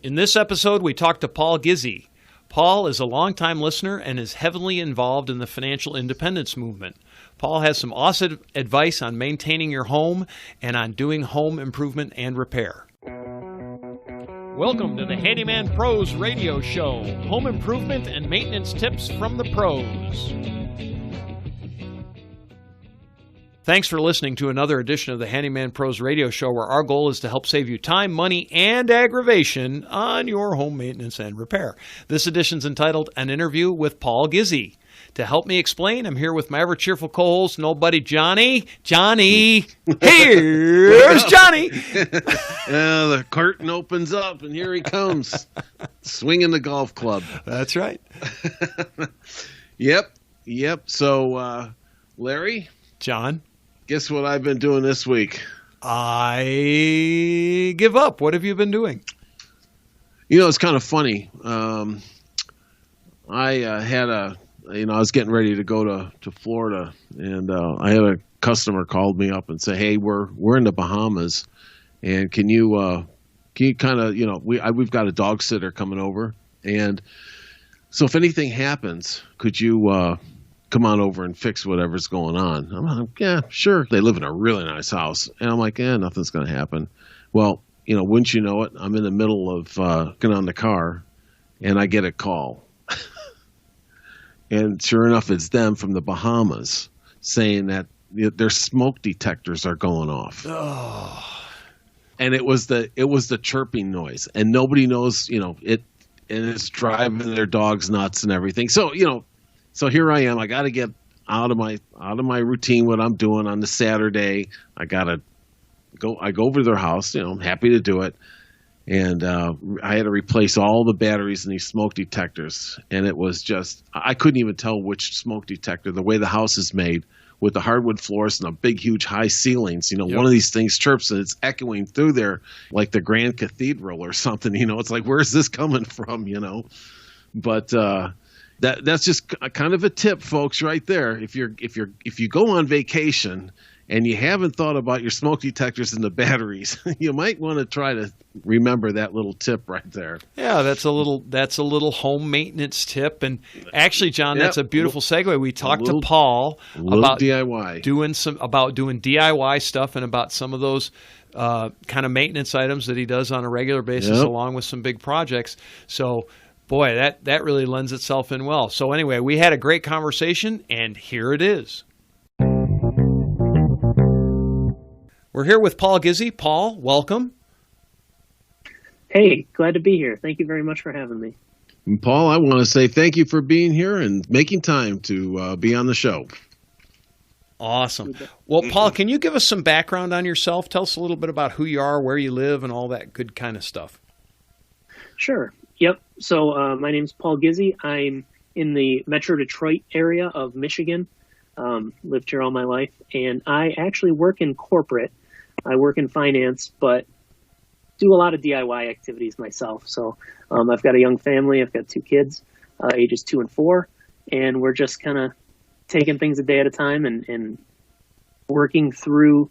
In this episode, we talk to Paul Gizzi. Paul is a longtime listener and is heavily involved in the financial independence movement. Paul has some awesome advice on maintaining your home and on doing home improvement and repair. Welcome to the Handyman Pros Radio Show. Home improvement and maintenance tips from the pros. Thanks for listening to another edition of the Handyman Pros Radio Show, where our goal is to help save you time, money, and aggravation on your home maintenance and repair. This edition's entitled An Interview with Paul Gizzi. To help me explain, I'm here with my ever-cheerful co-host, nobody Johnny. Johnny, here's Johnny. The curtain opens up, and here he comes, swinging the golf club. That's right. Yep. So, Larry? John? Guess what I've been doing this week? I give up. What have you been doing? You know, it's kind of funny. I was getting ready to go to Florida, and I had a customer called me up and say, "Hey, we're in the Bahamas, and can you kind of, we've got a dog sitter coming over, and so if anything happens, could you come on over and fix whatever's going on?" I'm like, "Yeah, sure." They live in a really nice house, and I'm like, "Yeah, nothing's going to happen." Well, wouldn't you know it, I'm in the middle of getting on the car, and I get a call. And sure enough, it's them from the Bahamas saying that their smoke detectors are going off. Oh. And it was the chirping noise, and nobody knows, it, and it's driving their dogs nuts and everything. So, so here I am. I got to get out of my routine, what I'm doing on the Saturday. I go over to their house. I'm happy to do it. And I had to replace all the batteries in these smoke detectors. And it was just, I couldn't even tell which smoke detector, the way the house is made with the hardwood floors and the big, huge high ceilings. Yep. One of these things chirps and it's echoing through there like the Grand Cathedral or something. It's like, where's this coming from, But that's just kind of a tip, folks, right there. If you go on vacation and you haven't thought about your smoke detectors and the batteries, you might want to try to remember that little tip right there. Yeah, that's a little home maintenance tip. And actually, John, that's a beautiful segue. We talked to Paul about DIY, doing DIY stuff and about some of those kind of maintenance items that he does on a regular basis, along with some big projects. So, boy, that really lends itself in well. So anyway, we had a great conversation, and here it is. We're here with Paul Gizzi. Paul, welcome. Hey, glad to be here. Thank you very much for having me. And Paul, I want to say thank you for being here and making time to be on the show. Awesome. Well, Paul, can you give us some background on yourself? Tell us a little bit about who you are, where you live, and all that good kind of stuff. Sure. Yep. So my name's Paul Gizzi. I'm in the Metro Detroit area of Michigan. Lived here all my life, and I actually work in corporate. I work in finance, but do a lot of DIY activities myself. So I've got a young family. I've got 2 kids, ages 2 and 4, and we're just kind of taking things a day at a time and working through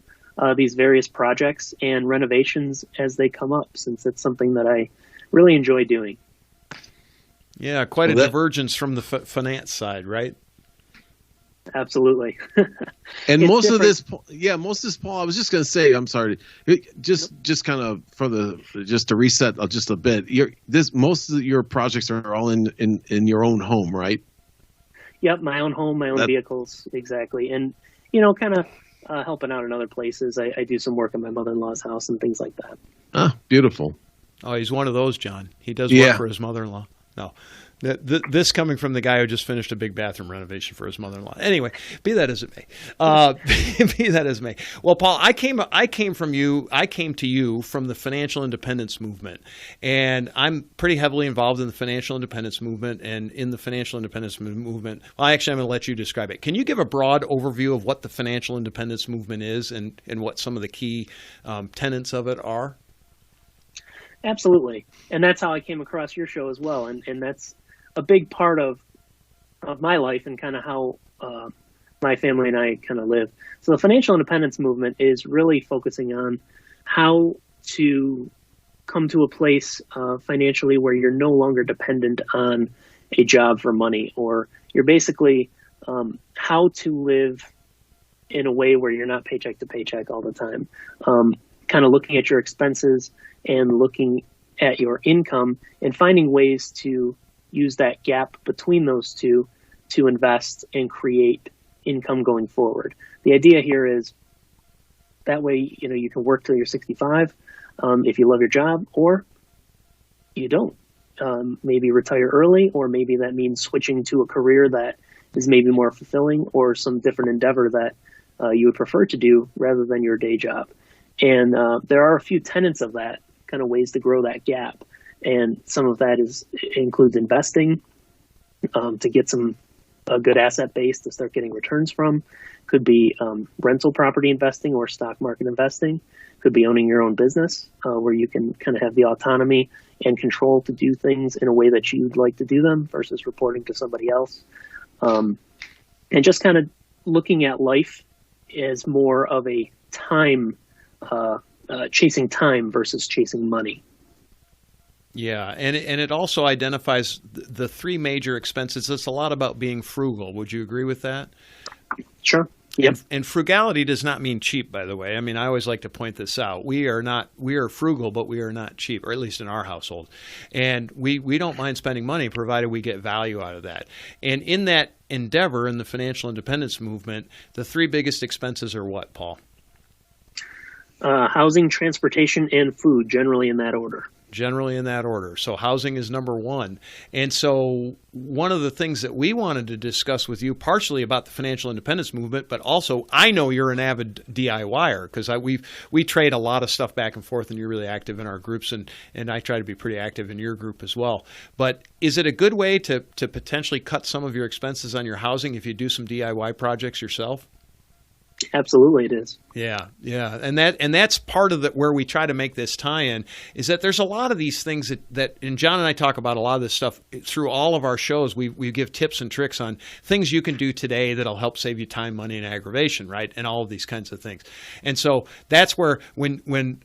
these various projects and renovations as they come up, since it's something that I really enjoy doing. Yeah, quite a divergence from the finance side, right? Absolutely. And most of this, Paul, I was just going to say, I'm sorry, just kind of just to reset just a bit. Most of your projects are all in your own home, right? Yep, my own home, my own vehicles, exactly, and kind of helping out in other places. I do some work at my mother-in-law's house and things like that. Ah, beautiful. Oh, he's one of those, John. He does work for his mother-in-law. No. This coming from the guy who just finished a big bathroom renovation for his mother-in-law. Anyway, be that as it may. Be that as it may. Well, Paul, I came to you from the financial independence movement, and I'm pretty heavily involved in the financial independence movement. And in the financial independence movement, I'm going to let you describe it. Can you give a broad overview of what the financial independence movement is and what some of the key tenets of it are? Absolutely, and that's how I came across your show as well, and that's a big part of my life and kind of how my family and I kind of live. So the financial independence movement is really focusing on how to come to a place financially where you're no longer dependent on a job for money, or you're basically how to live in a way where you're not paycheck to paycheck all the time. Kind of looking at your expenses and looking at your income and finding ways to use that gap between those two to invest and create income going forward. The idea here is that way, you can work till you're 65 if you love your job, or you don't. Maybe retire early, or maybe that means switching to a career that is maybe more fulfilling, or some different endeavor that you would prefer to do rather than your day job. And there are a few tenets of that, kind of ways to grow that gap. And some of that includes investing to get a good asset base to start getting returns from. Could be rental property investing or stock market investing. Could be owning your own business where you can kind of have the autonomy and control to do things in a way that you'd like to do them versus reporting to somebody else. And just kind of looking at life as more of a time, chasing time versus chasing money. Yeah, and it also identifies the three major expenses. It's a lot about being frugal. Would you agree with that? Sure. Yep. And frugality does not mean cheap, by the way. I mean, I always like to point this out. We are frugal, but we are not cheap, or at least in our household. And we don't mind spending money provided we get value out of that. And in that endeavor, in the financial independence movement, the three biggest expenses are what, Paul? Housing, transportation, and food, generally in that order. Generally in that order. So housing is number one. And so one of the things that we wanted to discuss with you, partially about the financial independence movement, but also I know you're an avid DIYer because we trade a lot of stuff back and forth, and you're really active in our groups, and I try to be pretty active in your group as well. But is it a good way to potentially cut some of your expenses on your housing if you do some DIY projects yourself? Absolutely, it is. Yeah, and that's part of where we try to make this tie-in is that there's a lot of these things that and John and I talk about a lot of this stuff through all of our shows. We give tips and tricks on things you can do today that'll help save you time, money, and aggravation, right? And all of these kinds of things. And so that's where when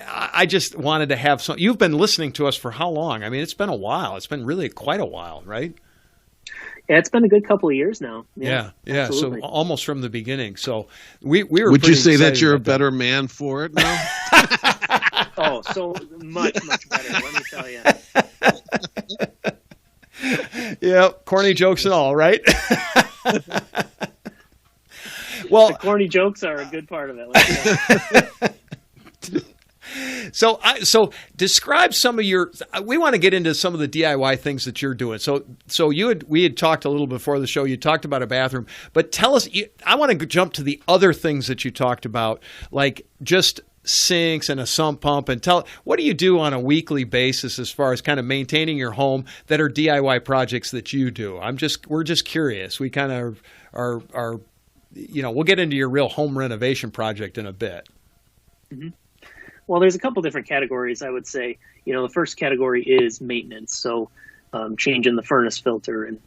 I just wanted to have some. You've been listening to us for how long? I mean, it's been a while. It's been really quite a while, right? Yeah, it's been a good couple of years now. Yeah. So almost from the beginning. So we were. Would you say that you're a better man for it now? Oh, so much better. Let me tell you. Yeah, corny jokes and all, right? Well, the corny jokes are a good part of it. So describe some of your. We want to get into some of the DIY things that you're doing. So we had talked a little before the show. You talked about a bathroom, but tell us. I want to jump to the other things that you talked about, like just sinks and a sump pump. And what do you do on a weekly basis as far as kind of maintaining your home that are DIY projects that you do? We're just curious. We kind of are. We'll get into your real home renovation project in a bit. Mm-hmm. Well, there's a couple different categories, I would say. The first category is maintenance. So changing the furnace filter and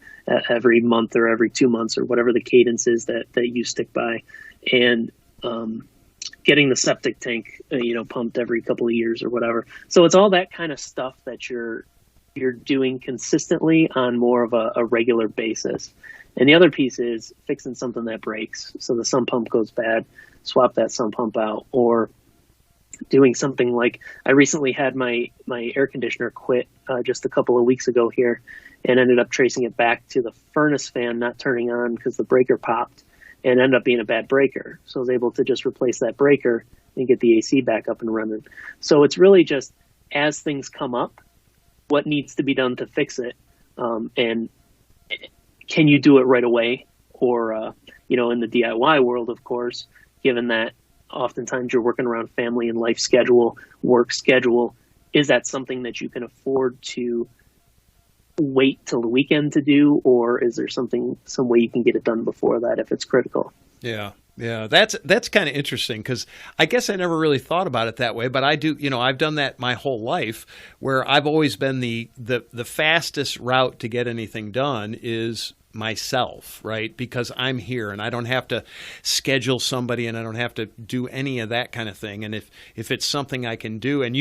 every month or every 2 months or whatever the cadence is that you stick by. And getting the septic tank, pumped every couple of years or whatever. So it's all that kind of stuff that you're doing consistently on more of a regular basis. And the other piece is fixing something that breaks. So the sump pump goes bad, swap that sump pump out, or doing something like I recently had my air conditioner quit just a couple of weeks ago here, and ended up tracing it back to the furnace fan not turning on because the breaker popped, and ended up being a bad breaker. So I was able to just replace that breaker and get the AC back up and running. So it's really just as things come up, what needs to be done to fix it, and can you do it right away? Or in the DIY world, of course, given that oftentimes you're working around family and life schedule, work schedule. Is that something that you can afford to wait till the weekend to do, or is there some way you can get it done before that if it's critical? Yeah. That's kind of interesting because I guess I never really thought about it that way, but I do. I've done that my whole life, where I've always been the fastest route to get anything done is myself, right? Because I'm here and I don't have to schedule somebody and I don't have to do any of that kind of thing. And if it's something I can do, and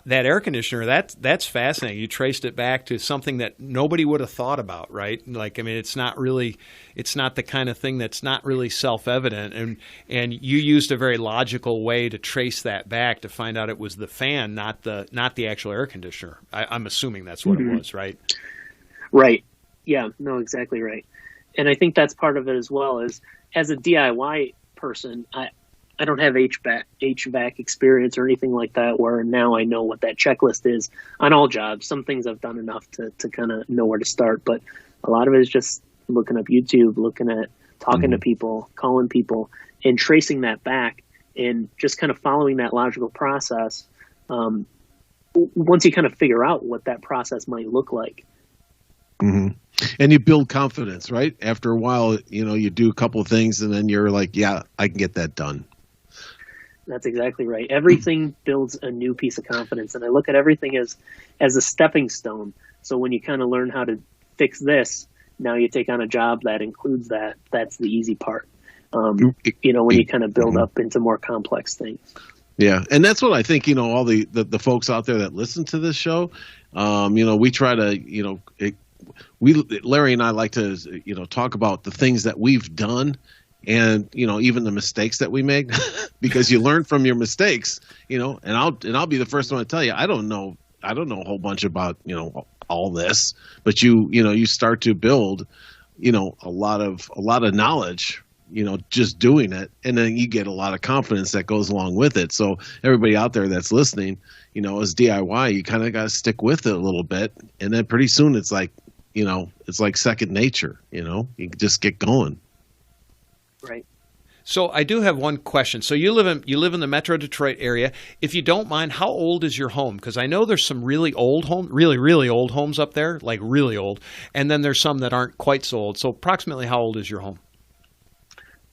that air conditioner, that's fascinating. You traced it back to something that nobody would have thought about, right? Like, I mean, it's not the kind of thing that's not really self-evident. And you used a very logical way to trace that back to find out it was the fan, not the actual air conditioner. I'm assuming that's what it was, right? Right. Yeah, no, exactly right. And I think that's part of it as well. Is as a DIY person, I don't have HVAC experience or anything like that, where now I know what that checklist is on all jobs. Some things I've done enough to kind of know where to start, but a lot of it is just looking up YouTube, looking at talking to people, calling people, and tracing that back and just kind of following that logical process. Once you kind of figure out what that process might look like. Mm-hmm. And you build confidence, right? After a while, you do a couple of things and then you're like, yeah, I can get that done. That's exactly right. Everything builds a new piece of confidence. And I look at everything as a stepping stone. So when you kind of learn how to fix this, now you take on a job that includes that. That's the easy part. When you kind of build up into more complex things. Yeah. And that's what I think, all the folks out there that listen to this show, we try to, Larry and I like to, talk about the things that we've done and, even the mistakes that we make because you learn from your mistakes, and I'll be the first one to tell you, I don't know a whole bunch about, all this, but you start to build, a lot of knowledge, just doing it. And then you get a lot of confidence that goes along with it. So everybody out there that's listening, as DIY, you kind of got to stick with it a little bit. And then pretty soon it's like, it's like second nature, you just get going. Right. So I do have one question. So you live in the Metro Detroit area. If you don't mind, how old is your home? Because I know there's some really old homes, really, really old homes up there, like really old. And then there's some that aren't quite so old. So approximately how old is your home?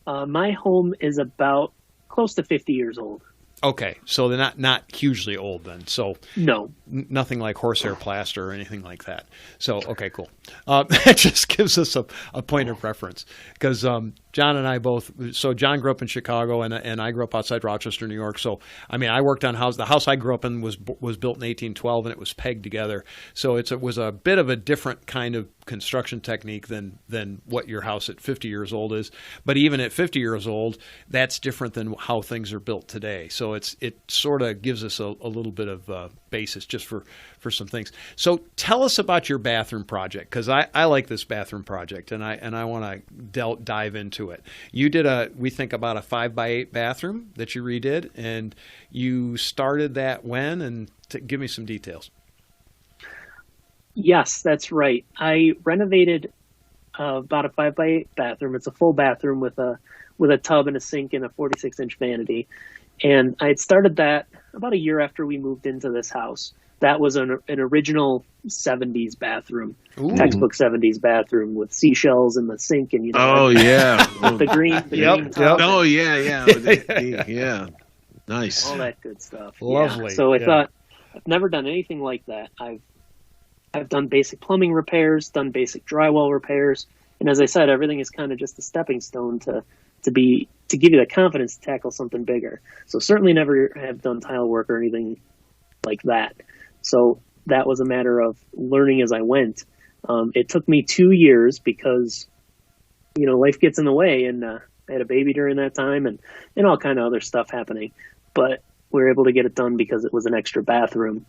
My home is about close to 50 years old. Okay, so they're not hugely old then. So no, nothing like horsehair plaster or anything like that. So okay, cool. That just gives us a point of reference because John and I both. So John grew up in Chicago and I grew up outside Rochester, New York. So I mean, I worked on house. The house I grew up in was built in 1812 and it was pegged together. So it was a bit of a different kind of construction technique than what your house at 50 years old is. But even at 50 years old, that's different than how things are built today. So it sort of gives us a little bit of basis just for some things. So tell us about your bathroom project because I like this bathroom project and I want to dive into it. You did we think about a 5x8 bathroom that you redid, and you started that when? And give me some details. Yes, that's right. I renovated about a 5x8 bathroom. It's a full bathroom with a tub and a sink and a 46-inch vanity. And I had started that about a year after we moved into this house. That was an original 70s bathroom, textbook 70s bathroom with seashells in the sink and Oh yeah, the green tub. Oh yeah. Yeah, nice. All that good stuff. Lovely. Yeah. So I thought I've never done anything like that. I've done basic plumbing repairs, done basic drywall repairs, and as I said, everything is kind of just a stepping stone to give you the confidence to tackle something bigger. So certainly never have done tile work or anything like that. So that was a matter of learning as I went. It took me 2 years because, life gets in the way, and I had a baby during that time and all kind of other stuff happening. But we were able to get it done because it was an extra bathroom.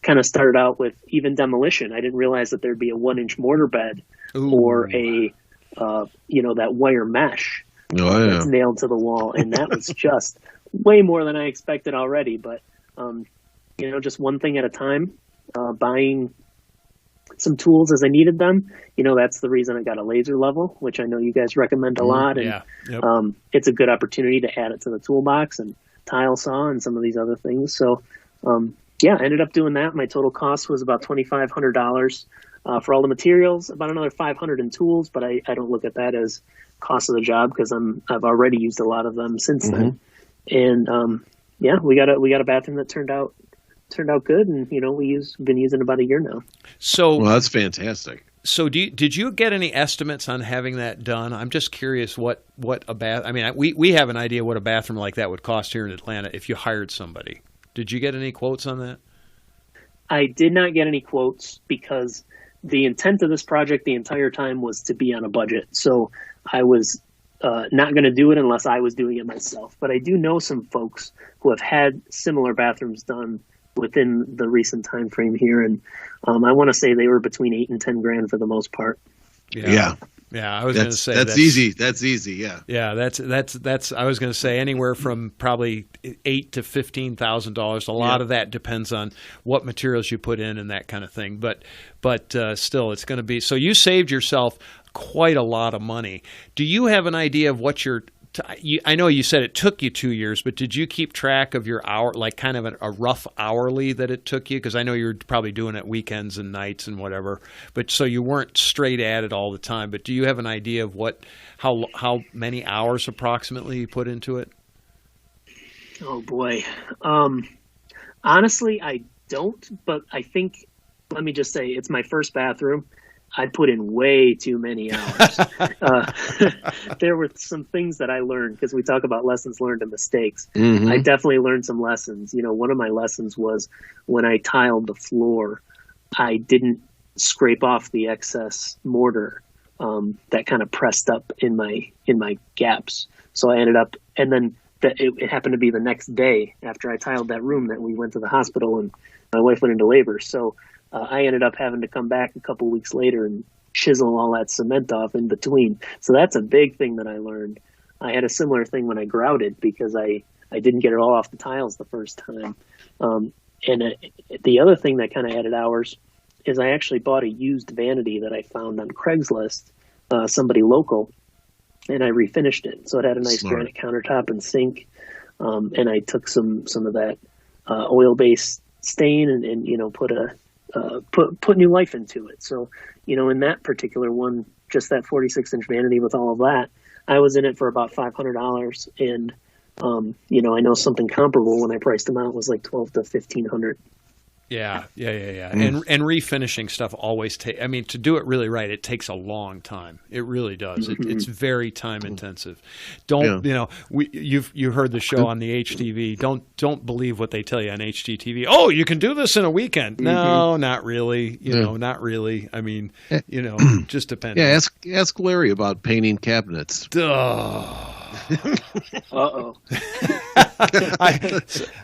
Kind of started out with even demolition. I didn't realize that there'd be a 1-inch mortar bed or a, that wire mesh that's nailed to the wall. And that was just way more than I expected already. But, just one thing at a time, buying some tools as I needed them. That's the reason I got a laser level, which I know you guys recommend a lot. And it's a good opportunity to add it to the toolbox and tile saw and some of these other things. So, I ended up doing that. My total cost was about $2,500 for all the materials, about another $500 in tools, but I don't look at that as cost of the job because I've already used a lot of them since then. And we got a bathroom that turned out good, and we've been using about a year now. So well, that's fantastic. So did you get any estimates on having that done? I'm just curious what a bath. I mean, we have an idea what a bathroom like that would cost here in Atlanta if you hired somebody. Did you get any quotes on that? I did not get any quotes because the intent of this project the entire time was to be on a budget. So I was not going to do it unless I was doing it myself. But I do know some folks who have had similar bathrooms done within the recent time frame here, and I want to say they were between $8,000 and $10,000 for the most part. Yeah. I was going to say that's easy. That's easy. Yeah. Yeah, that's. I was going to say anywhere from probably $8,000 to $15,000. A lot of that depends on what materials you put in and that kind of thing. But still, it's going to be. So you saved yourself quite a lot of money. Do you have an idea of what I know you said it took you 2 years, but did you keep track of your hour, like kind of a rough hourly that it took you? Because I know you were probably doing it weekends and nights and whatever, but so you weren't straight at it all the time. But do you have an idea of how many hours approximately you put into it? Oh boy, honestly, I don't. But I think, let me just say, it's my first bathroom. I put in way too many hours. There were some things that I learned because we talk about lessons learned and mistakes. Mm-hmm. I definitely learned some lessons. You know, one of my lessons was when I tiled the floor, I didn't scrape off the excess mortar that kind of pressed up in my gaps. So I ended up, and then it happened to be the next day after I tiled that room that we went to the hospital and my wife went into labor. So I ended up having to come back a couple weeks later and chisel all that cement off in between. So that's a big thing that I learned. I had a similar thing when I grouted because I didn't get it all off the tiles the first time. The other thing that kind of added hours is I actually bought a used vanity that I found on Craigslist, somebody local, and I refinished it. So it had a nice granite countertop and sink. And I took some of that oil-based stain and you know, put new life into it. So, you know, in that particular one, just that 46-inch vanity with all of that, I was in it for about $500. And, you know, I know something comparable when I priced them out was like $1,200 to $1,500. Yeah. And refinishing stuff always I mean, to do it really right, it takes a long time. It really does. Mm-hmm. It's very time intensive. You know, you heard the show on the HTV. Don't believe what they tell you on HGTV. Oh, you can do this in a weekend. No, not really. You know, not really. I mean, you know, just depends. Yeah, ask Larry about painting cabinets. Uh-oh.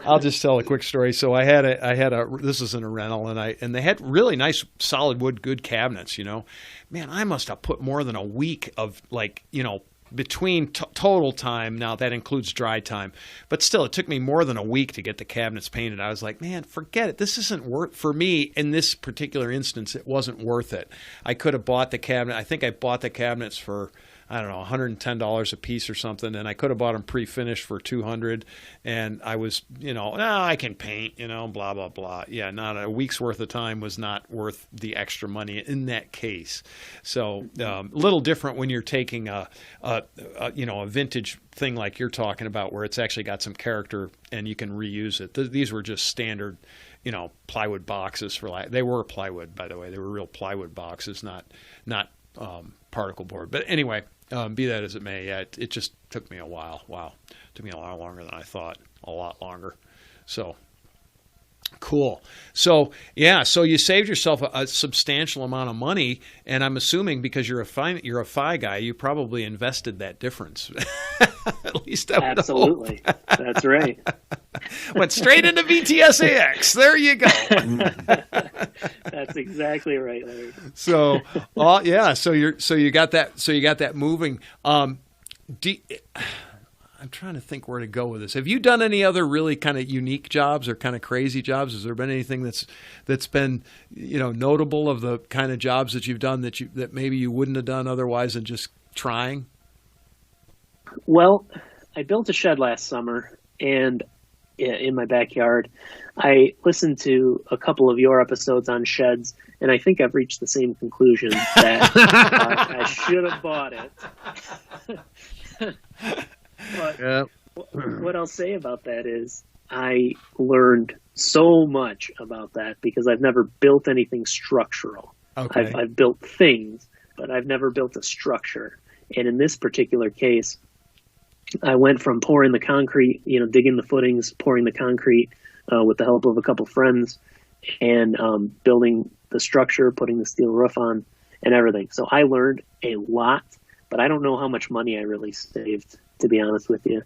I'll just tell a quick story. So I had a this is in a rental, and they had really nice solid wood, good cabinets. You know, man, I must have put more than a week of, like, you know, between total time. Now that includes dry time, but still, it took me more than a week to get the cabinets painted. I was like, man, forget it. This isn't worth, for me in this particular instance. It wasn't worth it. I could have bought the cabinet. I think I bought the cabinets for, I don't know, $110 a piece or something, and I could have bought them pre-finished for $200. And I was, you know, I can paint, you know, blah blah blah. Yeah, not a week's worth of time was not worth the extra money in that case. So a little different when you're taking a vintage thing like you're talking about, where it's actually got some character and you can reuse it. These were just standard, you know, plywood boxes they were plywood, by the way. They were real plywood boxes, not particle board. But anyway, be that as it may, yeah, it just took me a while. Wow. It took me a lot longer than I thought. A lot longer. So cool. So yeah, so you saved yourself a substantial amount of money, and I'm assuming because you're a FI guy, you probably invested that difference. At least I would absolutely hope. That's right. Went straight into VTSAX. There you go. That's exactly right, Larry. So, yeah. So you got that moving. I'm trying to think where to go with this. Have you done any other really kind of unique jobs or kind of crazy jobs? Has there been anything that's been, you know, notable of the kind of jobs that you've done that maybe you wouldn't have done otherwise than just trying? Well, I built a shed last summer, and in my backyard, I listened to a couple of your episodes on sheds, and I think I've reached the same conclusion that I should have bought it. But what I'll say about that is I learned so much about that because I've never built anything structural. Okay. I've built things, but I've never built a structure. And in this particular case, I went from pouring the concrete, digging the footings, pouring the concrete with the help of a couple friends, and building the structure, putting the steel roof on, and everything. So I learned a lot, but I don't know how much money I really saved, to be honest with you.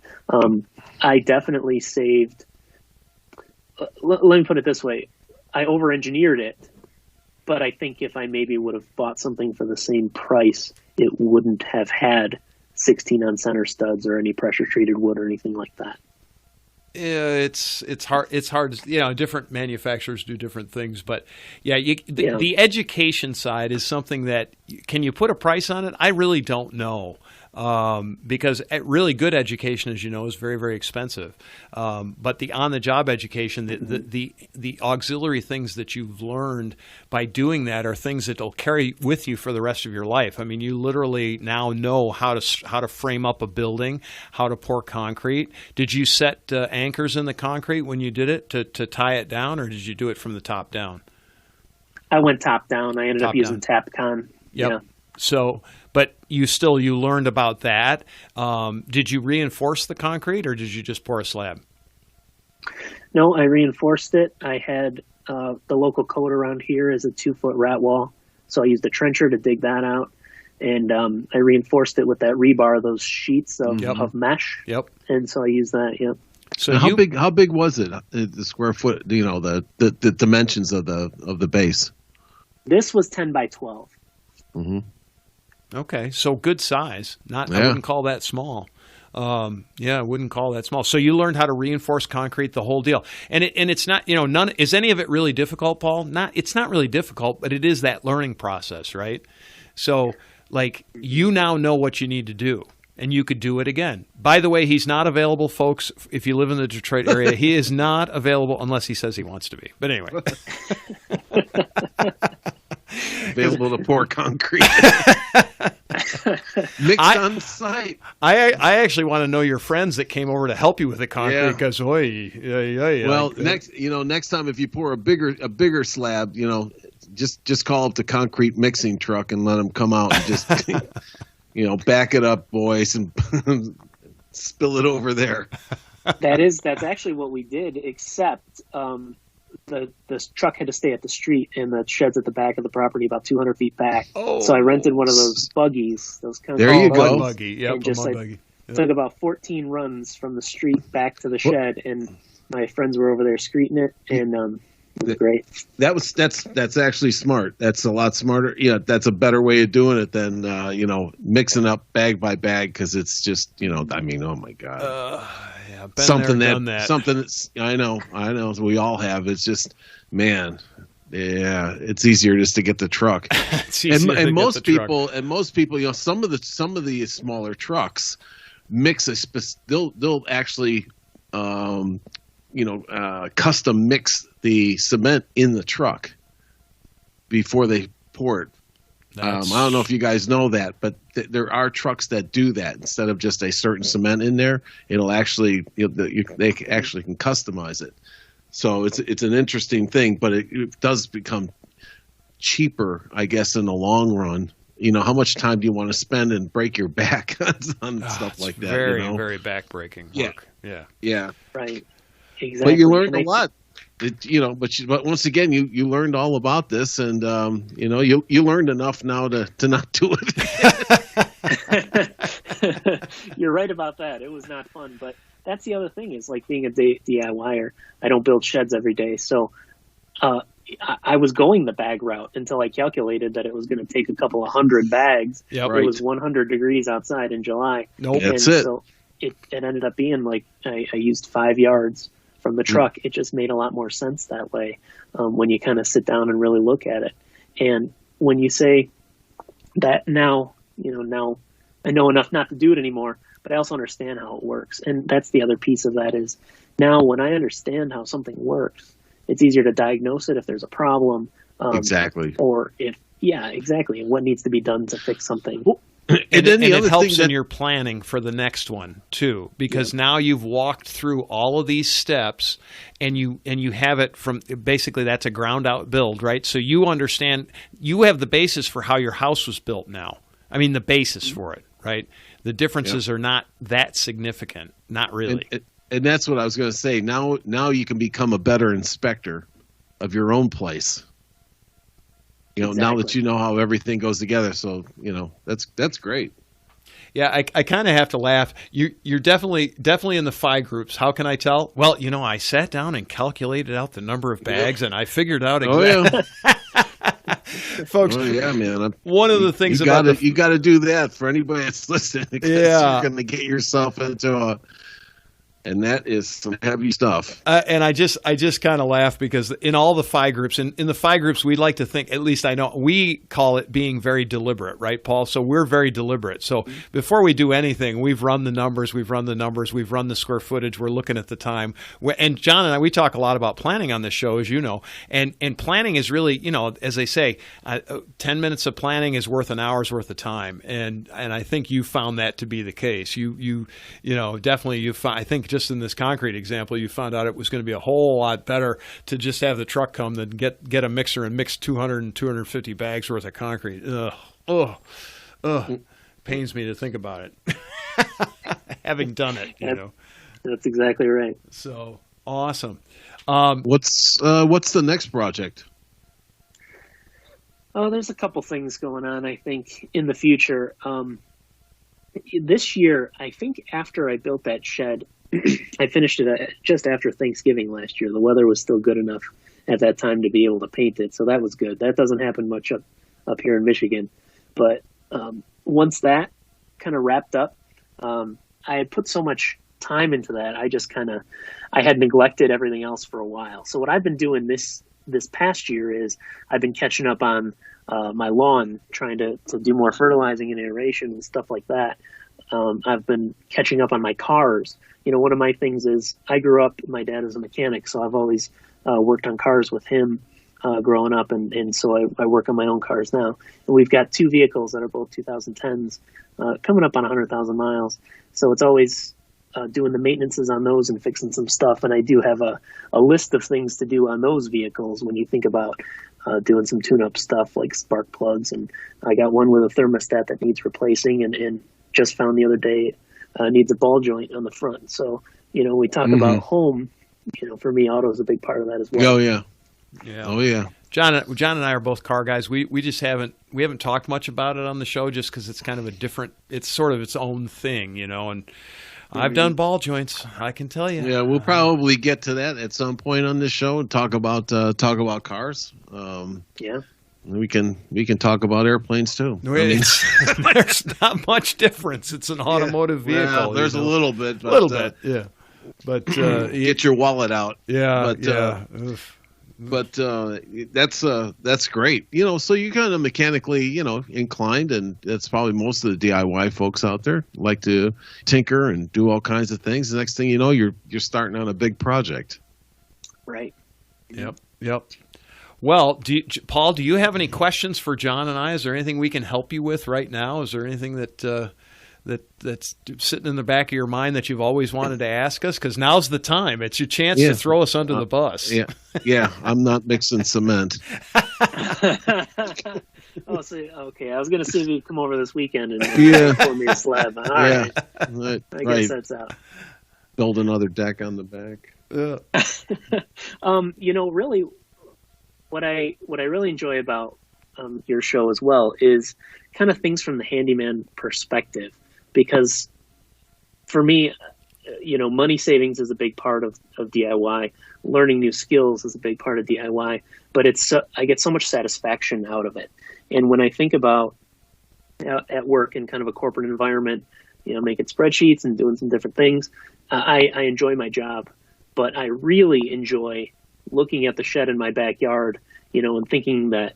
I definitely saved. Let me put it this way: I over-engineered it, but I think if I maybe would have bought something for the same price, it wouldn't have had 16 on center studs or any pressure treated wood or anything like that. Yeah, it's hard. It's hard. Different manufacturers do different things, but the education side is something that can you put a price on it? I really don't know. Because really good education, as you know, is very, very expensive. But the on-the-job education, the auxiliary things that you've learned by doing that are things that will carry with you for the rest of your life. I mean, you literally now know how to frame up a building, how to pour concrete. Did you set anchors in the concrete when you did it to tie it down, or did you do it from the top down? I went top down. I ended up using Tapcon. Yep. Yeah. So, but you learned about that. Did you reinforce the concrete, or did you just pour a slab? No, I reinforced it. I had the local code around here is a 2-foot rat wall, so I used a trencher to dig that out, and I reinforced it with that rebar, those sheets of mesh. Yep. And so I used that. Yep. So how big was it? The square foot? The dimensions of the base. This was 10 by 12. Mm-hmm. Okay, so good size. I wouldn't call that small. I wouldn't call that small. So you learned how to reinforce concrete, the whole deal. And it's not, none. Is any of it really difficult, Paul? It's not really difficult, but it is that learning process, right? So you now know what you need to do, and you could do it again. By the way, he's not available, folks. If you live in the Detroit area, he is not available unless he says he wants to be. But anyway. Available to pour concrete. Mixed on site. I actually want to know your friends that came over to help you with the concrete because well, next time if you pour a bigger slab, just call up the concrete mixing truck and let them come out and just back it up, boys, and spill it over there. That's actually what we did, except the truck had to stay at the street, and the shed's at the back of the property, about 200 feet back. Oh. So I rented one of those buggies. Those kind there of you go. Buggy. Yep, buggy. Yep. Took about 14 runs from the street back to the shed, and my friends were over there screeting it, and it was great. That's actually smart. That's a lot smarter. Yeah, that's a better way of doing it than mixing up bag by bag, because it's just oh my god. Something that's I know we all have. It's just, man, it's easier just to get the truck. and most people, some of the smaller trucks mix they'll actually custom mix the cement in the truck before they pour it. I don't know if you guys know that, but there are trucks that do that. Instead of just a certain cement in there, it'll actually they actually can customize it. So it's an interesting thing, but it does become cheaper, I guess, in the long run. How much time do you want to spend and break your back on stuff like that? Very, very backbreaking work. Yeah. Right. Exactly. But you learned a lot. But once again, you learned all about this, and you learned enough now to not do it. You're right about that. It was not fun, but that's the other thing is being a DIYer. I don't build sheds every day, so I was going the bag route until I calculated that it was going to take a couple of 100 bags. Yep. It was 100 degrees outside in July. Nope. That's it. So it ended up being I used 5 yards from the truck. It just made a lot more sense that way when you kind of sit down and really look at it. And when you say that now I know enough not to do it anymore, but I also understand how it works. And that's the other piece of that is now when I understand how something works, it's easier to diagnose it if there's a problem. Exactly. Or exactly. And what needs to be done to fix something. And it helps in your planning for the next one too, because now you've walked through all of these steps, and you have it from basically that's a ground out build, right? So you understand, you have the basis for how your house was built now. I mean, the basis for it, right? The differences are not that significant, not really. And that's what I was going to say. Now you can become a better inspector of your own place. Now that you know how everything goes together. So, that's great. Yeah, I kind of have to laugh. You're definitely in the FI groups. How can I tell? Well, I sat down and calculated out the number of bags, and I figured out exactly. Folks, man. One of the things you got to do that for anybody that's listening. Because you're going to get yourself into and that is some heavy stuff. And I just kind of laugh because in all the FI groups, in the FI groups, we like to think, at least I know, we call it being very deliberate, right, Paul? So we're very deliberate. So before we do anything, we've run the numbers, we've run the square footage, we're looking at the time. And John and I, we talk a lot about planning on this show, as you know. And planning is really, as they say, 10 minutes of planning is worth an hour's worth of time. And I think you found that to be the case. You definitely you found, I think just in this concrete example, you found out it was going to be a whole lot better to just have the truck come than get a mixer and mix 200 and 250 bags worth of concrete. Pains me to think about it. Having done it, That's exactly right. So awesome. What's the next project? Oh, there's a couple things going on, I think, in the future. This year, I think after I built that shed, I finished it just after Thanksgiving last year. The weather was still good enough at that time to be able to paint it, so that was good. That doesn't happen much up here in Michigan. But once that kind of wrapped up, I had put so much time into that, I had neglected everything else for a while. So what I've been doing this past year is I've been catching up on my lawn, trying to do more fertilizing and aeration and stuff like that. I've been catching up on my cars. One of my things is I grew up, my dad is a mechanic, so I've always worked on cars with him growing up, and so I work on my own cars now. And we've got two vehicles that are both 2010s coming up on 100,000 miles. So it's always doing the maintenances on those and fixing some stuff. And I do have a list of things to do on those vehicles when you think about doing some tune-up stuff like spark plugs. And I got one with a thermostat that needs replacing, and just found the other day needs a ball joint on the front. So, we talk about home, for me, auto is a big part of that as well. Oh, yeah. Oh, yeah. John and I are both car guys. We just haven't talked much about it on the show just because it's kind of it's sort of its own thing, and I've done ball joints, I can tell you. Yeah, we'll probably get to that at some point on this show and talk about cars. Yeah. We can talk about airplanes too. There's not much difference. It's an automotive vehicle. Well, there's a little bit. But, yeah. But get your wallet out. Yeah. But that's great. So you're kind of mechanically, inclined, and that's probably most of the DIY folks out there like to tinker and do all kinds of things. The next thing you know, you're starting on a big project. Right. Yep. Well, Paul, do you have any questions for John and I? Is there anything we can help you with right now? Is there anything that's sitting in the back of your mind that you've always wanted to ask us? Because now's the time. It's your chance to throw us under the bus. Yeah. I'm not mixing cement. Oh, so, okay. I was going to see if you'd come over this weekend and pour me a slab. All right. I guess that's out. Build another deck on the back. Really, what I really enjoy about your show as well is kind of things from the handyman perspective, because for me, money savings is a big part of DIY. Learning new skills is a big part of DIY, but I get so much satisfaction out of it. And when I think about at work in kind of a corporate environment, making spreadsheets and doing some different things, I enjoy my job, but I really enjoy looking at the shed in my backyard, and thinking that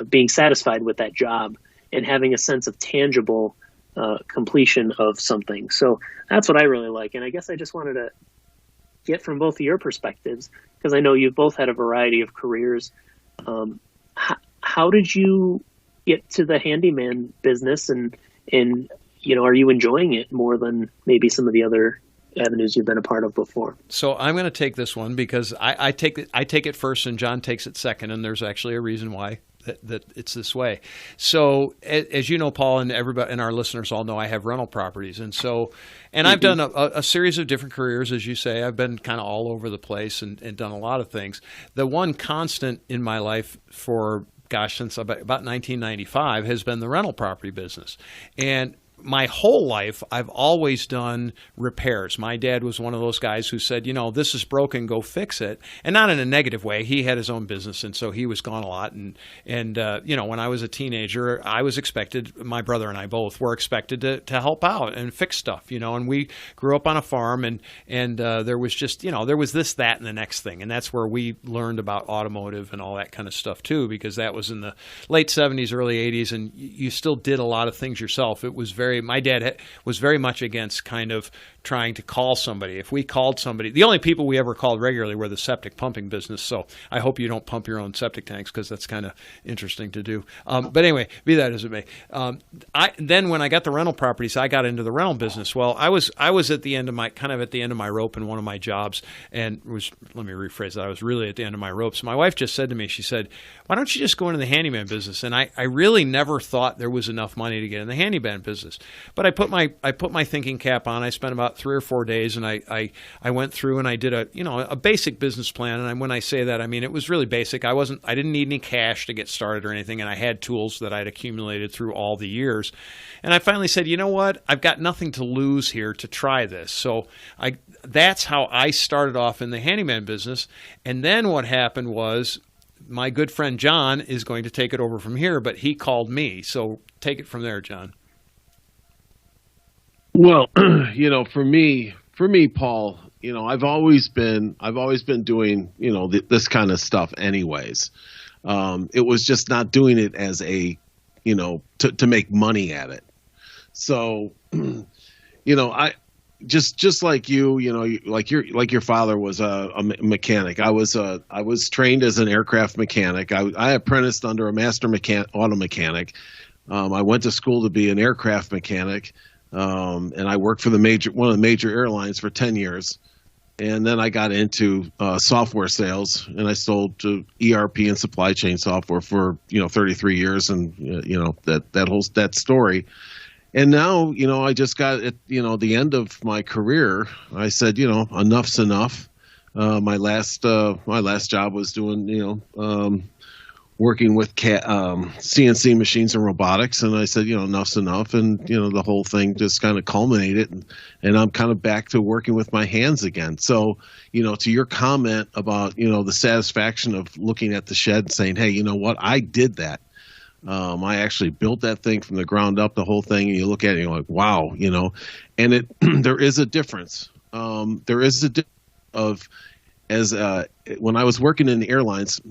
being satisfied with that job and having a sense of tangible completion of something. So that's what I really like. And I guess I just wanted to get from both of your perspectives, because I know you've both had a variety of careers. How did you get to the handyman business, and And, are you enjoying it more than maybe some of the other avenues you've been a part of before? So I'm going to take this one because I take it first and John takes it second, and there's actually a reason why that it's this way. So as you know, Paul, and everybody and our listeners all know, I have rental properties, and I've done a series of different careers, as you say. I've been kind of all over the place and done a lot of things. The one constant in my life for since about 1995 has been the rental property business. And my whole life, I've always done repairs. My dad was one of those guys who said, this is broken, go fix it. And not in a negative way. He had his own business, and so he was gone a lot. And when I was a teenager, I was expected, my brother and I both were expected to help out and fix stuff, and we grew up on a farm, and there was just, there was this, that, and the next thing. And that's where we learned about automotive and all that kind of stuff too, because that was in the late 70s, early 80s, and you still did a lot of things yourself. It was my dad was very much against kind of trying to call somebody. If we called somebody, the only people we ever called regularly were the septic pumping business. So I hope you don't pump your own septic tanks, because that's kind of interesting to do. But anyway, be that as it may. Then when I got the rental properties, I got into the rental business. Well, I was at the end of my rope in one of my jobs, and let me rephrase that. I was really at the end of my ropes. My wife just said to me, she said, "Why don't you just go into the handyman business?" And I really never thought there was enough money to get in the handyman business. But I put my thinking cap on. I spent about 3 or 4 days, and I went through and I did a basic business plan. And when I say that, I mean it was really basic. I didn't need any cash to get started or anything, and I had tools that I'd accumulated through all the years. And I finally said, you know what? I've got nothing to lose here to try this. So that's how I started off in the handyman business. And then what happened was, my good friend John is going to take it over from here, but he called me. So take it from there, John. Well, for me, Paul, I've always been doing, this kind of stuff anyways. It was just not doing it as a, to make money at it. So, I just like like your father was a mechanic. I was trained as an aircraft mechanic. I apprenticed under a master auto mechanic. I went to school to be an aircraft mechanic. And I worked for one of the major airlines for 10 years. And then I got into software sales, and I sold to ERP and supply chain software for 33 years, and that story. And now I just got at the end of my career. I said enough's enough. My last job was doing working with CNC machines and robotics, and I said, enough's enough, and the whole thing just kind of culminated, and I'm kind of back to working with my hands again. So, to your comment about the satisfaction of looking at the shed and saying, hey, you know what, I did that. I actually built that thing from the ground up, the whole thing, and you look at it and you're like, wow, and there is a difference. There is a difference when I was working in the airlines,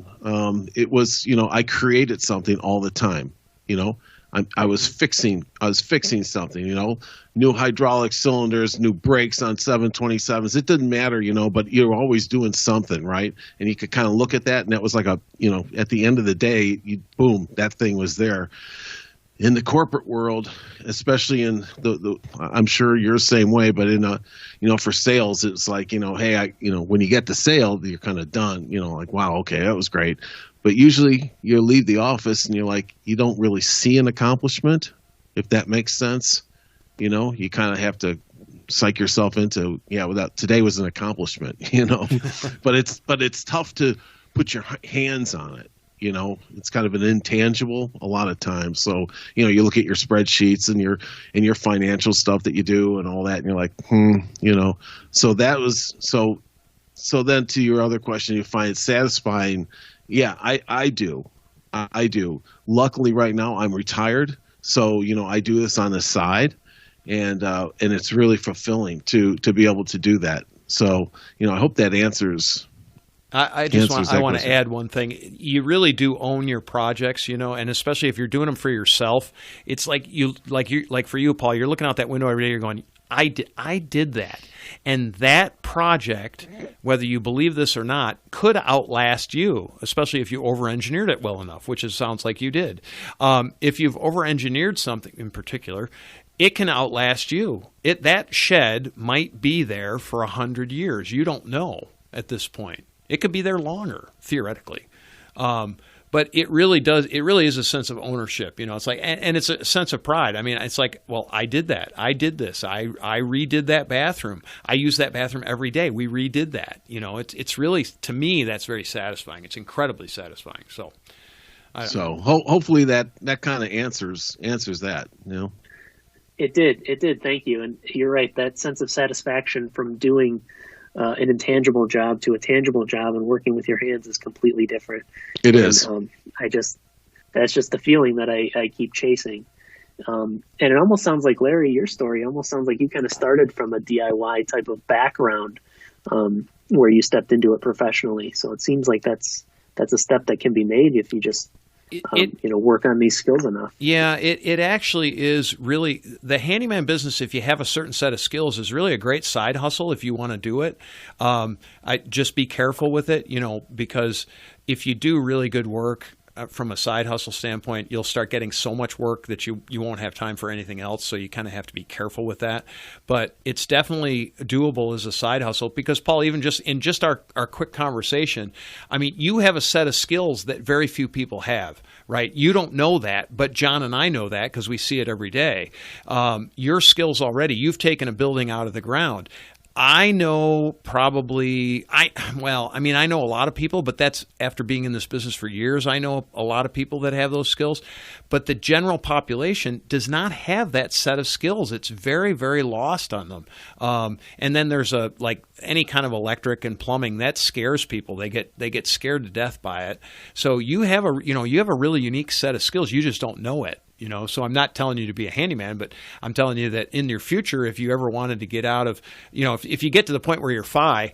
it was, I created something all the time. I was fixing something, new hydraulic cylinders, new brakes on 727s. It didn't matter, but you're always doing something, right? And you could kind of look at that, and that was like at the end of the day, boom, that thing was there. In the corporate world, especially in I'm sure you're the same way, but in for sales, it's like, hey, when you get the sale, you're kind of done, like, wow, okay, that was great. But usually you leave the office and you're like, you don't really see an accomplishment, if that makes sense. You kind of have to psych yourself into, today was an accomplishment, but it's tough to put your hands on it. It's kind of an intangible a lot of times. So, you look at your spreadsheets and your financial stuff that you do and all that, and you're like, so that was, so then to your other question, you find it satisfying. Yeah, I do. I do. Luckily right now I'm retired. So, I do this on the side, and it's really fulfilling to be able to do that. So, I hope that answers. I want to add one thing. You really do own your projects, and especially if you're doing them for yourself. It's like for you, Paul, you're looking out that window every day. You're going, I did that. And that project, whether you believe this or not, could outlast you, especially if you over-engineered it well enough, which it sounds like you did. If you've over-engineered something in particular, it can outlast you. That shed might be there for 100 years. You don't know at this point. It could be there longer, theoretically. But it really does. It really is a sense of ownership. It's like, and it's a sense of pride. I mean, it's like, well, I did that. I did this. I redid that bathroom. I use that bathroom every day. We redid that. It's really, to me, that's very satisfying. It's incredibly satisfying. So, hopefully that kind of answers that. It did. Thank you. And you're right. That sense of satisfaction from doing an intangible job to a tangible job and working with your hands is completely different. It is. That's just the feeling that I keep chasing. And it almost sounds like, Larry, your story almost sounds like you kind of started from a DIY type of background, where you stepped into it professionally. So it seems like that's a step that can be made if you just work on these skills enough. Yeah, it actually is really, the handyman business, if you have a certain set of skills, is really a great side hustle if you want to do it. I just be careful with it, because if you do really good work from a side hustle standpoint, you'll start getting so much work that you won't have time for anything else. So you kind of have to be careful with that. But it's definitely doable as a side hustle because, Paul, even just in our quick conversation, I mean, you have a set of skills that very few people have, right? You don't know that, but John and I know that because we see it every day. Your skills already, you've taken a building out of the ground. I know I know a lot of people, but that's after being in this business for years. I know a lot of people that have those skills, but the general population does not have that set of skills. It's very, very lost on them. And then there's like any kind of electric and plumbing that scares people. They get scared to death by it. So you have a really unique set of skills. You just don't know it. So I'm not telling you to be a handyman, but I'm telling you that in your future, if you ever wanted to get out of, if you get to the point where you're FI,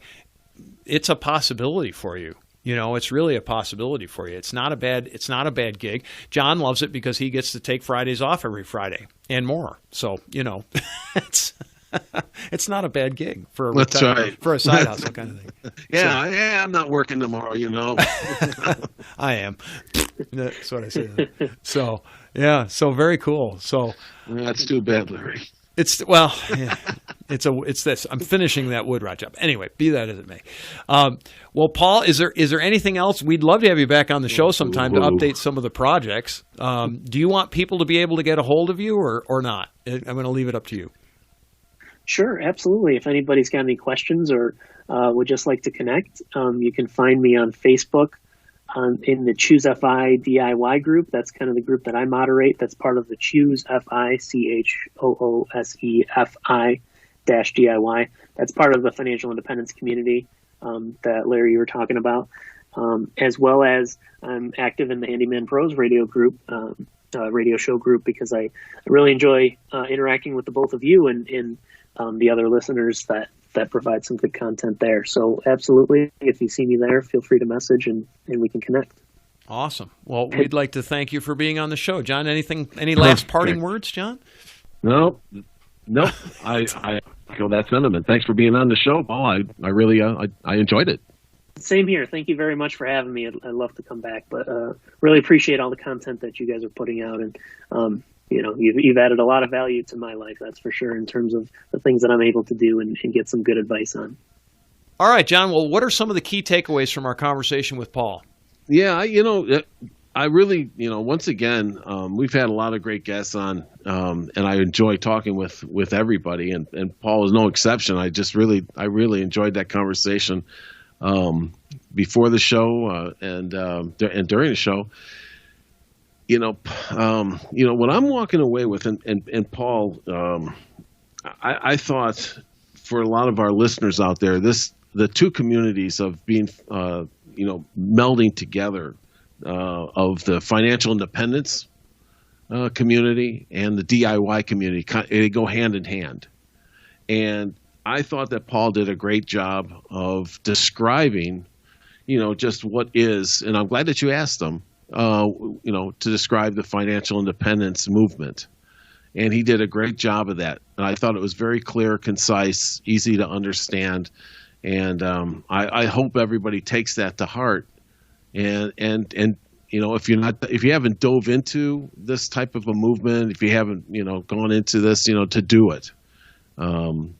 it's a possibility for you. It's really a possibility for you. It's not a bad gig. John loves it because he gets to take Fridays off every Friday and more. So, it's not a bad gig for a side hustle kind of thing. Yeah, I'm not working tomorrow, I am. That's what I say. So, yeah, so very cool. So that's too bad, Larry. It's this. I'm finishing that wood rot job. Anyway, be that as it may. Well, Paul, is there anything else? We'd love to have you back on the show sometime to update some of the projects. Do you want people to be able to get a hold of you or not? I'm going to leave it up to you. Sure, absolutely. If anybody's got any questions or would just like to connect, you can find me on Facebook in the Choose FI DIY group. That's kind of the group that I moderate. That's part of the Choose FI, CHOOSEFI -DIY. That's part of the financial independence community that Larry, you were talking about, as well as I'm active in the Handyman Pros radio group, radio show group, because I really enjoy interacting with the both of you and the other listeners that provide some good content there. So absolutely, if you see me there, feel free to message and we can connect. Awesome. Well, we'd like to thank you for being on the show. John, any last parting words, John? No. I echo that sentiment. Thanks for being on the show, Paul. I really I enjoyed it. Same here. Thank you very much for having me. I'd love to come back, but really appreciate all the content that you guys are putting out. And you've added a lot of value to my life, that's for sure, in terms of the things that I'm able to do and get some good advice on. All right, John. Well, what are some of the key takeaways from our conversation with Paul? Yeah, I really, once again, we've had a lot of great guests on, and I enjoy talking with everybody, and Paul is no exception. I really enjoyed that conversation before the show and during the show. What I'm walking away with, and Paul, I thought for a lot of our listeners out there, the two communities of being, melding together, of the financial independence community and the DIY community, they go hand in hand. And I thought that Paul did a great job of describing, just what is, and I'm glad that you asked him, to describe the financial independence movement. and he did a great job of that. And I thought it was very clear, concise, easy to understand, and I hope everybody takes that to heart. And if you haven't dove into this type of a movement, if you haven't gone into this, to do it.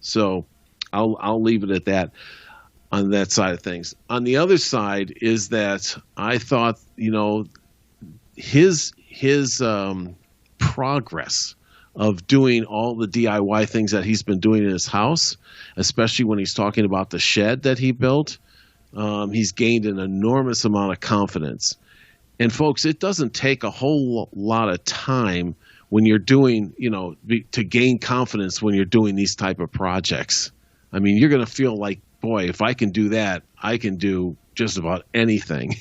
So I'll leave it at that on that side of things. On the other side is that I thought his progress of doing all the DIY things that he's been doing in his house, especially when he's talking about the shed that he built, he's gained an enormous amount of confidence. And folks, it doesn't take a whole lot of time when you're doing, to gain confidence when you're doing these type of projects. I mean, you're going to feel like, boy, if I can do that, I can do just about anything,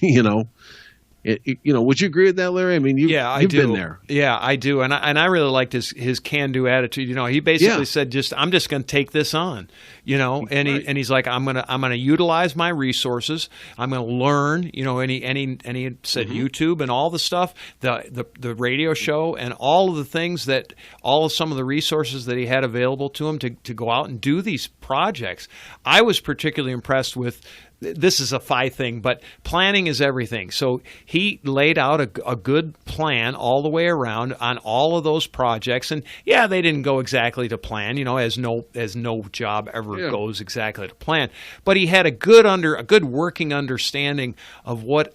Would you agree with that, Larry? I mean, you've been there. Yeah, I do, and I really liked his can-do attitude. He basically said, I'm just going to take this on, and he's like, I'm gonna utilize my resources. I'm going to learn, and he said YouTube and all the stuff, the radio show, and all of the things some of the resources that he had available to him to go out and do these projects. I was particularly impressed with. This is a FI thing, but planning is everything. So he laid out a good plan all the way around on all of those projects. And they didn't go exactly to plan, as no job ever goes exactly to plan. But he had a good working understanding of what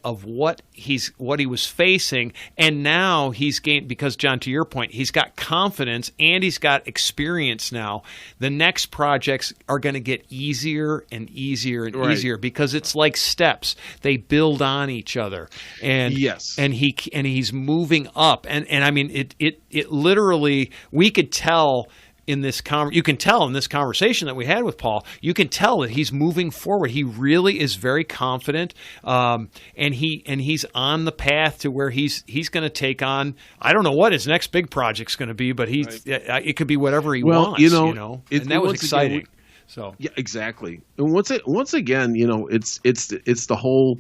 he was facing. And now he's gained, because John, to your point, he's got confidence and he's got experience now. The next projects are going to get easier and easier and easier, because it's like steps. They build on each other. And he's moving up. And I mean, it literally, we could tell in this you can tell in this conversation that we had with Paul, you can tell that he's moving forward. He really is very confident, and he's on the path to where he's going to take on. I don't know what his next big project's going to be, but it could be whatever he wants. And that was exciting. So yeah, exactly. And once again, it's the whole.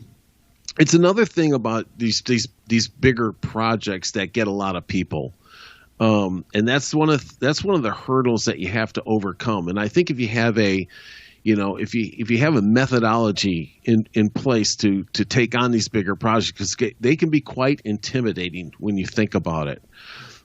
It's another thing about these bigger projects that get a lot of people. And that's one of the hurdles that you have to overcome. And I think if you have if you have a methodology in place to take on these bigger projects, because they can be quite intimidating when you think about it.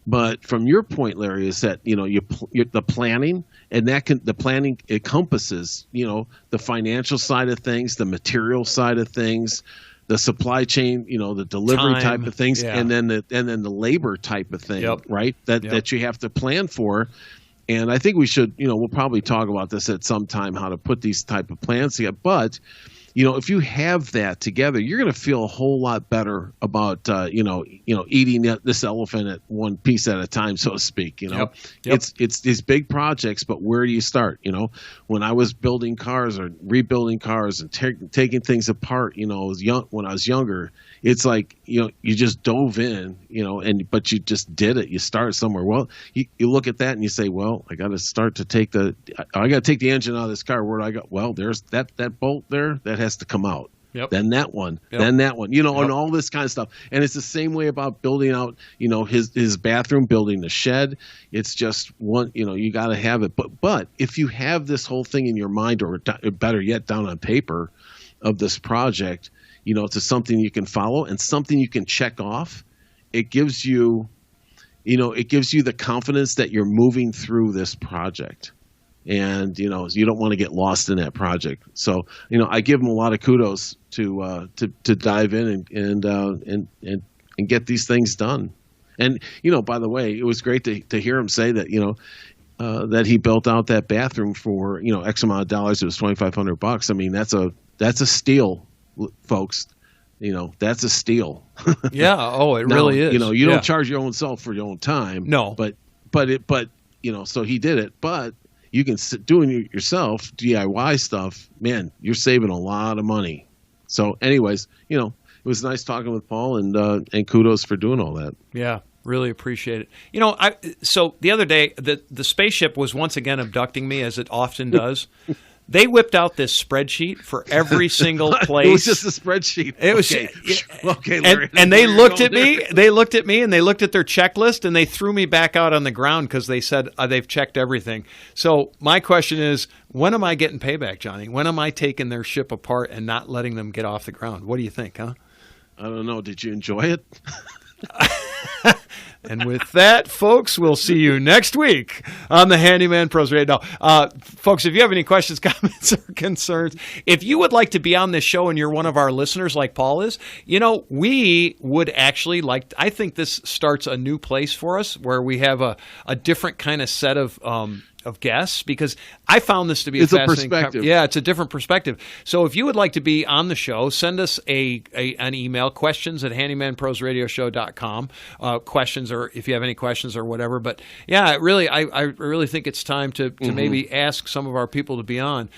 But from your point, Larry, is that the planning, and the planning encompasses the financial side of things, the material side of things, the supply chain, the delivery type of things, and then the labor type of thing, right? That you have to plan for. And I think we should, we'll probably talk about this at some time, how to put these type of plans together. But if you have that together, you're going to feel a whole lot better about eating this elephant at one piece at a time, so to speak. It's these big projects, but where do you start? When I was building cars or rebuilding cars and taking things apart, when I was younger, it's like you just dove in, but you just did it. You started somewhere. Well, you look at that and you say, well, I got to start to take the engine out of this car. Where do I go? Well, there's that bolt there that has to come out. Then that one, then that one, and all this kind of stuff. And it's the same way about building out, his bathroom, building the shed. It's just one, you got to have it. But if you have this whole thing in your mind, or better yet, down on paper of this project, to something you can follow and something you can check off, it gives you, the confidence that you're moving through this project. And you don't want to get lost in that project. So I give him a lot of kudos to dive in and get these things done. And by the way, it was great to hear him say that that he built out that bathroom for X amount of dollars. It was $2,500. I mean, that's a steal, folks. That's a steal. Yeah. Oh, it really is. You don't charge your own self for your own time. No. But so he did it. But you can doing it yourself, DIY stuff, man, you're saving a lot of money. So anyways, it was nice talking with Paul, and kudos for doing all that. Yeah, really appreciate it. So the other day, the spaceship was once again abducting me, as it often does. They whipped out this spreadsheet for every single place. It was just a spreadsheet. It was okay, Larry. And they looked at me. They looked at me, and they looked at their checklist, and they threw me back out on the ground because they said they've checked everything. So my question is, when am I getting payback, Johnny? When am I taking their ship apart and not letting them get off the ground? What do you think, huh? I don't know. Did you enjoy it? And with that, folks, we'll see you next week on the Handyman Pros Radio. Folks, if you have any questions, comments, or concerns, if you would like to be on this show and you're one of our listeners like Paul is, we would actually I think this starts a new place for us where we have a different kind of set of guests, because I found this to be a fascinating perspective. Yeah, it's a different perspective. So if you would like to be on the show, send us an email, questions@handymanprosradioshow.com, questions, or if you have any questions or whatever. But yeah, I really think it's time to maybe ask some of our people to be on.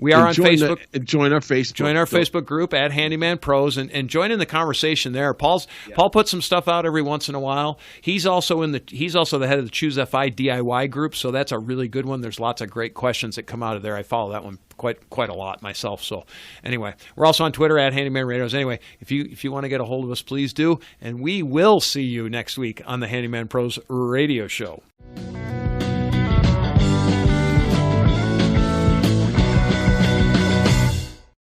We are on Facebook. Join our Facebook. Join our Facebook group at Handyman Pros and join in the conversation there. Paul puts some stuff out every once in a while. He's also the head of the Choose FI DIY group, so that's a really good one. There's lots of great questions that come out of there. I follow that one quite a lot myself. So anyway, we're also on Twitter at Handyman Radios. Anyway, if you want to get a hold of us, please do, and we will see you next week on the Handyman Pros Radio Show.